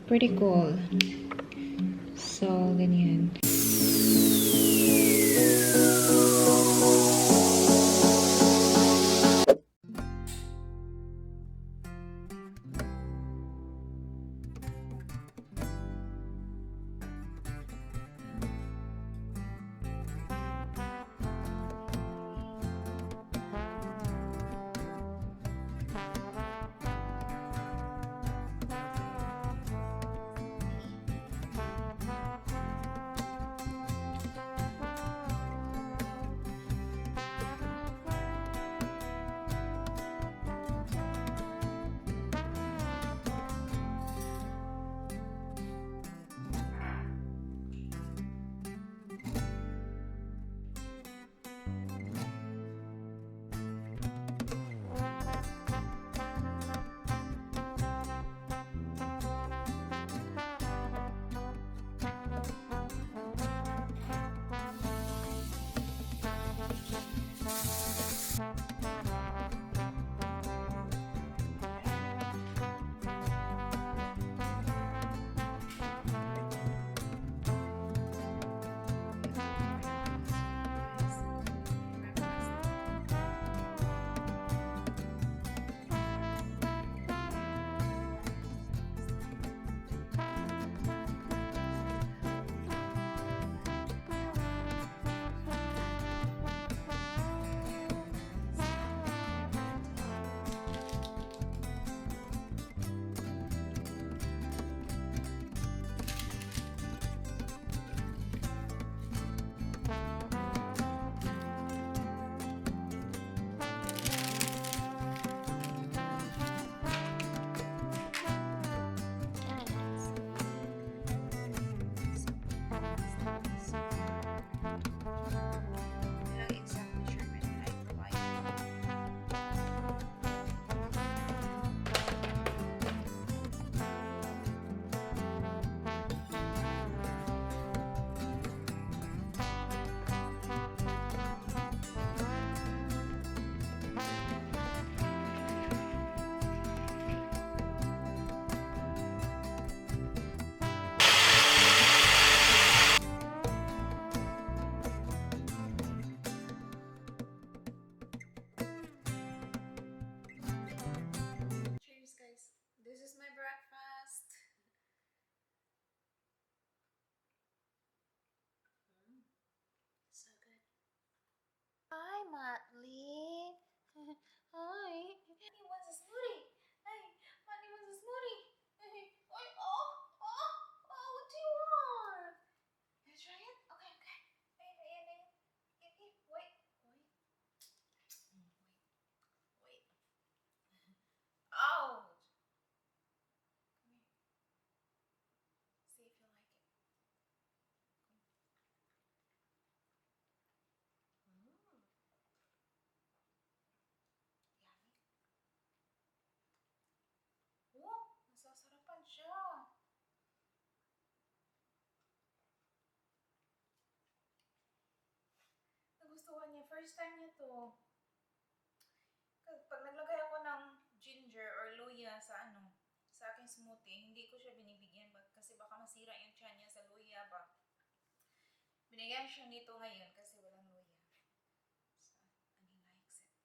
Pretty cool. So, ganyan. Cheers, guys. This is my breakfast. So good. Hi, Matley. Hi. Honey wants a smoothie. Hey, Honey wants a smoothie. Hey, oi, oh, oh, oh, what do you want? You try it? Okay, okay. Hey, hey, hey. Wait, wait, wait. Ouch. Come here. See if you like it. Mmm, yummy. Oh, nasasarapan siya. Nagustuhan niya. First time niya to. Pag naglagay ako ng ginger or luya sa sa aking smoothie, hindi ko siya binibigyan kasi baka masira yung tiyan niya sa luya ba. Binigyan siya nito ngayon kasi walang luya. So, and he likes it.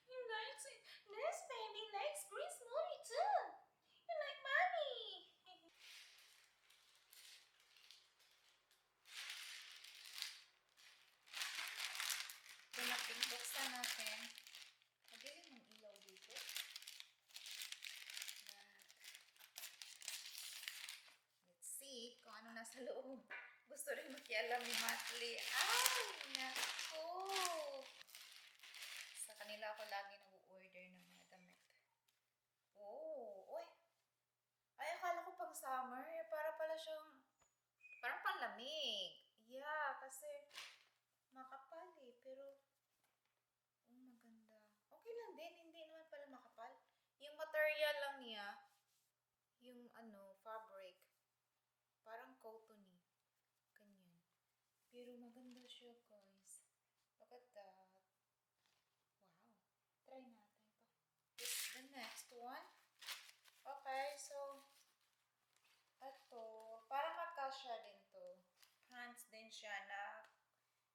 He likes it. This baby likes green smoothie too. You like mommy. Pinakpintuksan natin. Madilim ng ilaw dito. Let's see kung ano nasa loob. Gusto rin makialam ni Matli. Ay, naku! Sa kanila ako lagi nag-order ng mga damit. Oh, uy! Ay, akala ko pang summer. Para pala siyang, parang panlamig. Yeah, kasi makapal eh. Pero, oh, maganda. Okay lang din. Hindi naman pala makapal. Yung material lang niya, yung fabric, parang cottony. Ganyan. Pero maganda siya, guys. Look at that. Wow. Try natin to. This is the next one. Okay, so kasha din to. Pants din siya na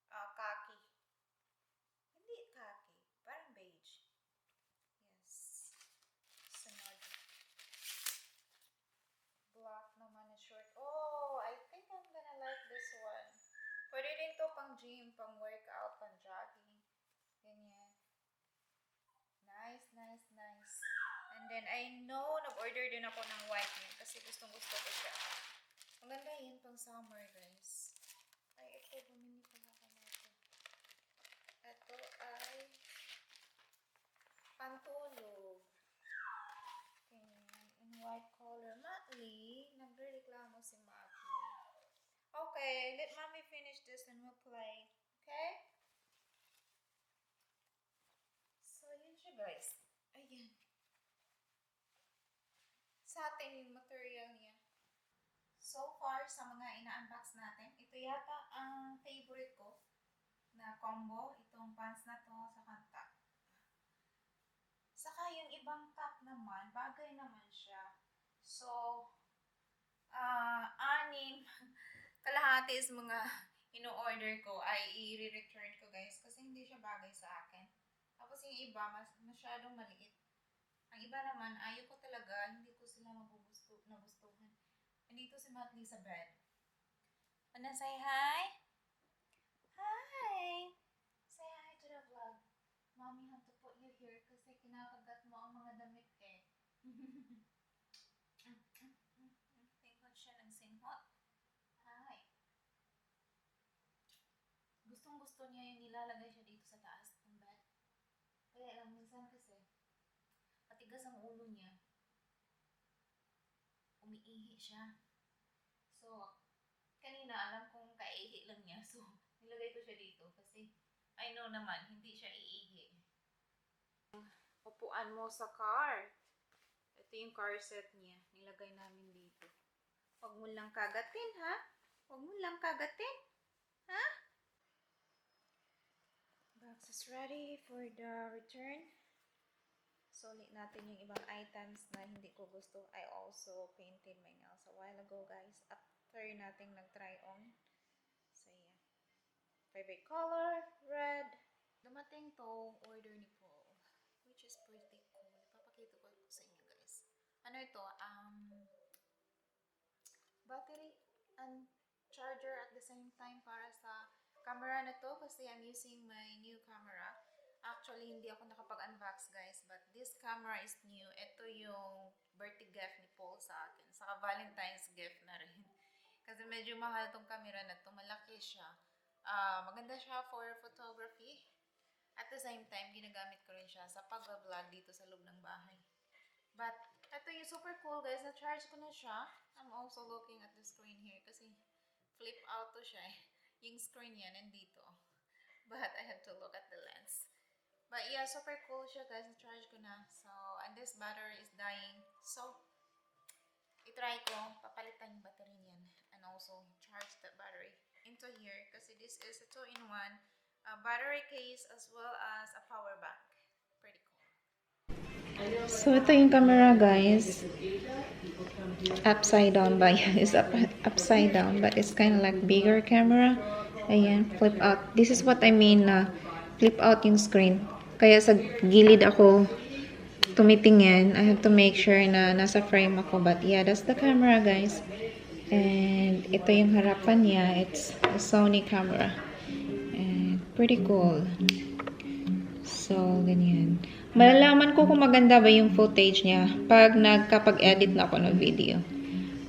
khaki. Hindi khaki. Parang beige. Yes. Sunod. Black naman na short. Oh, I think I'm gonna like this one. Pwede din to pang gym, pang workout, pang jogging. Ganyan. Nice, nice, nice. And then, I know, nag-order din ako ng white yun kasi gustong-gusto ko siya. Maganda yun pang summer, guys. Ay, ito, bumili pala ako nito. Ito ay pantulog. Ganyan, in white color. Matli, nagre-reklamo si Matli. Okay, let mommy finish this and we'll play. Okay? So, yun siya, guys. Ayan. Satin yung material niya. So far, sa mga ina-unbox natin, ito yata ang favorite ko na combo. Itong pants na to sa kanta. Saka yung ibang top naman, bagay naman siya. So, 6 kalahati sa mga ino-order ko ay i-return ko, guys, kasi hindi siya bagay sa akin. Tapos yung iba, masyadong maliit. Ang iba naman, ayaw ko talaga, hindi ko sila nagustuhan. Nandito si Matli sa bed. Wanna say hi? Hi! Say hi to the vlog. Mommy have to put you here kasi kinakagat mo ang mga damit eh. Singhot siya ng singhot. Hi! Gustong-gusto niya yung nilalagay siya dito sa taas ng bed. Kaya lang minsan kasi, matigas ang ulo niya. Umiihi siya. So, kanina alam kong kaihi lang niya. So, nilagay ko siya dito kasi I know naman, hindi siya iihi. Upuan mo sa car. Ito yung car set niya. Nilagay namin dito. Huwag mo lang kagatin, ha? Huwag mo lang kagatin. Ha? Box is ready for the return. Sulit natin yung ibang items na hindi ko gusto. I also painted my nails a while ago, guys. After natin nag-try on. So, yeah. Favorite color, red. Dumating tong order ni Paul, which is pretty cool. Ipapakita ko sa inyo, guys. Ano ito? Battery and charger at the same time para sa camera na to kasi I'm using my new camera. Actually, hindi ako nakapag-unbox, guys, but this camera is new. Ito yung birthday gift ni Paul sa akin. Saka Valentine's gift na rin. Kasi medyo mahal tong camera na to. Malaki siya. Maganda siya for photography. At the same time, ginagamit ko rin siya sa pag-vlog dito sa loob ng bahay. But, ito yung super cool, guys. Na-charge ko na siya. I'm also looking at the screen here kasi flip out to siya. Yung screen niya nandito. But, I have to look at the lens. But yeah, super cool siya, guys. Na-charge ko na. So, and this battery is dying. So, itry ko, papalitan yung battery niyan. And also, charge that battery into here. Kasi this is a 2-in-1 battery case as well as a power bank. Pretty cool. So, ito yung camera, guys. Upside down ba? It's upside down, but it's kind of like bigger camera. Ayan, flip out. This is what I mean na flip out yung screen. Kaya sa gilid ako tumitingin. I have to make sure na nasa frame ako. But yeah, that's the camera, guys. And ito yung harapan niya. It's a Sony camera. And pretty cool. So, ganyan. Malalaman ko kung maganda ba yung footage niya pag nagkapag-edit na ako ng video.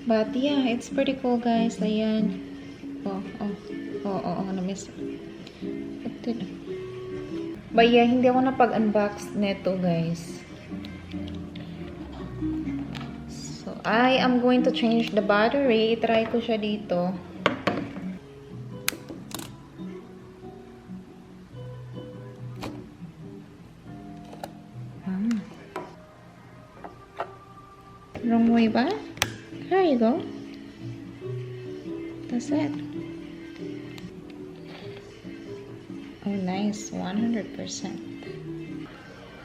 But yeah, it's pretty cool, guys. Ayan. Na-miss. But yeah, hindi ako napag-unbox neto, guys. So, I am going to change the battery. I-try ko siya dito. Wrong way ba? There you go. That's it. Oh, nice. 100%.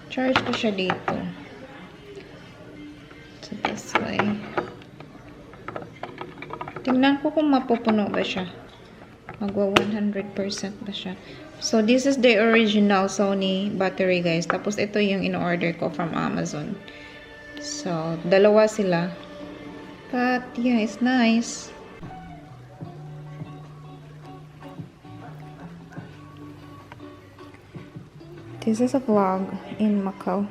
Charge ko siya dito. So, this way. Tignan ko kung mapupuno ba siya. Magwa 100% ba siya. So, this is the original Sony battery, guys. Tapos, ito yung in-order ko from Amazon. So, dalawa sila. But, yeah, it's nice. This is a vlog in Macau.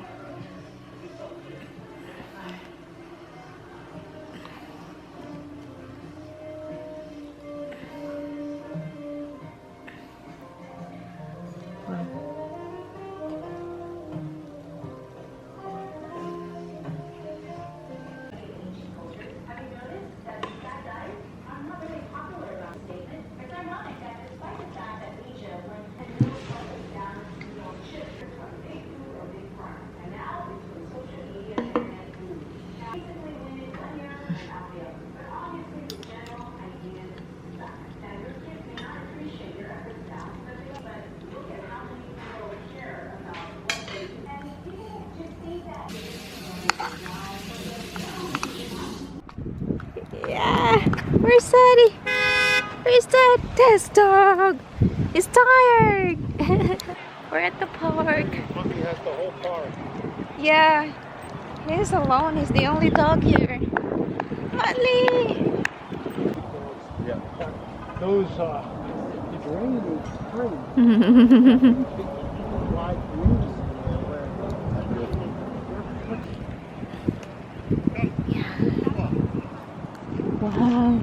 Yeah, where's Sadie? Where's that test dog? He's tired. We're at the park. Monkey has the whole park. Yeah, he's alone. He's the only dog here. Muttley. Yeah. Those, the drain is free. Wide views. Wow.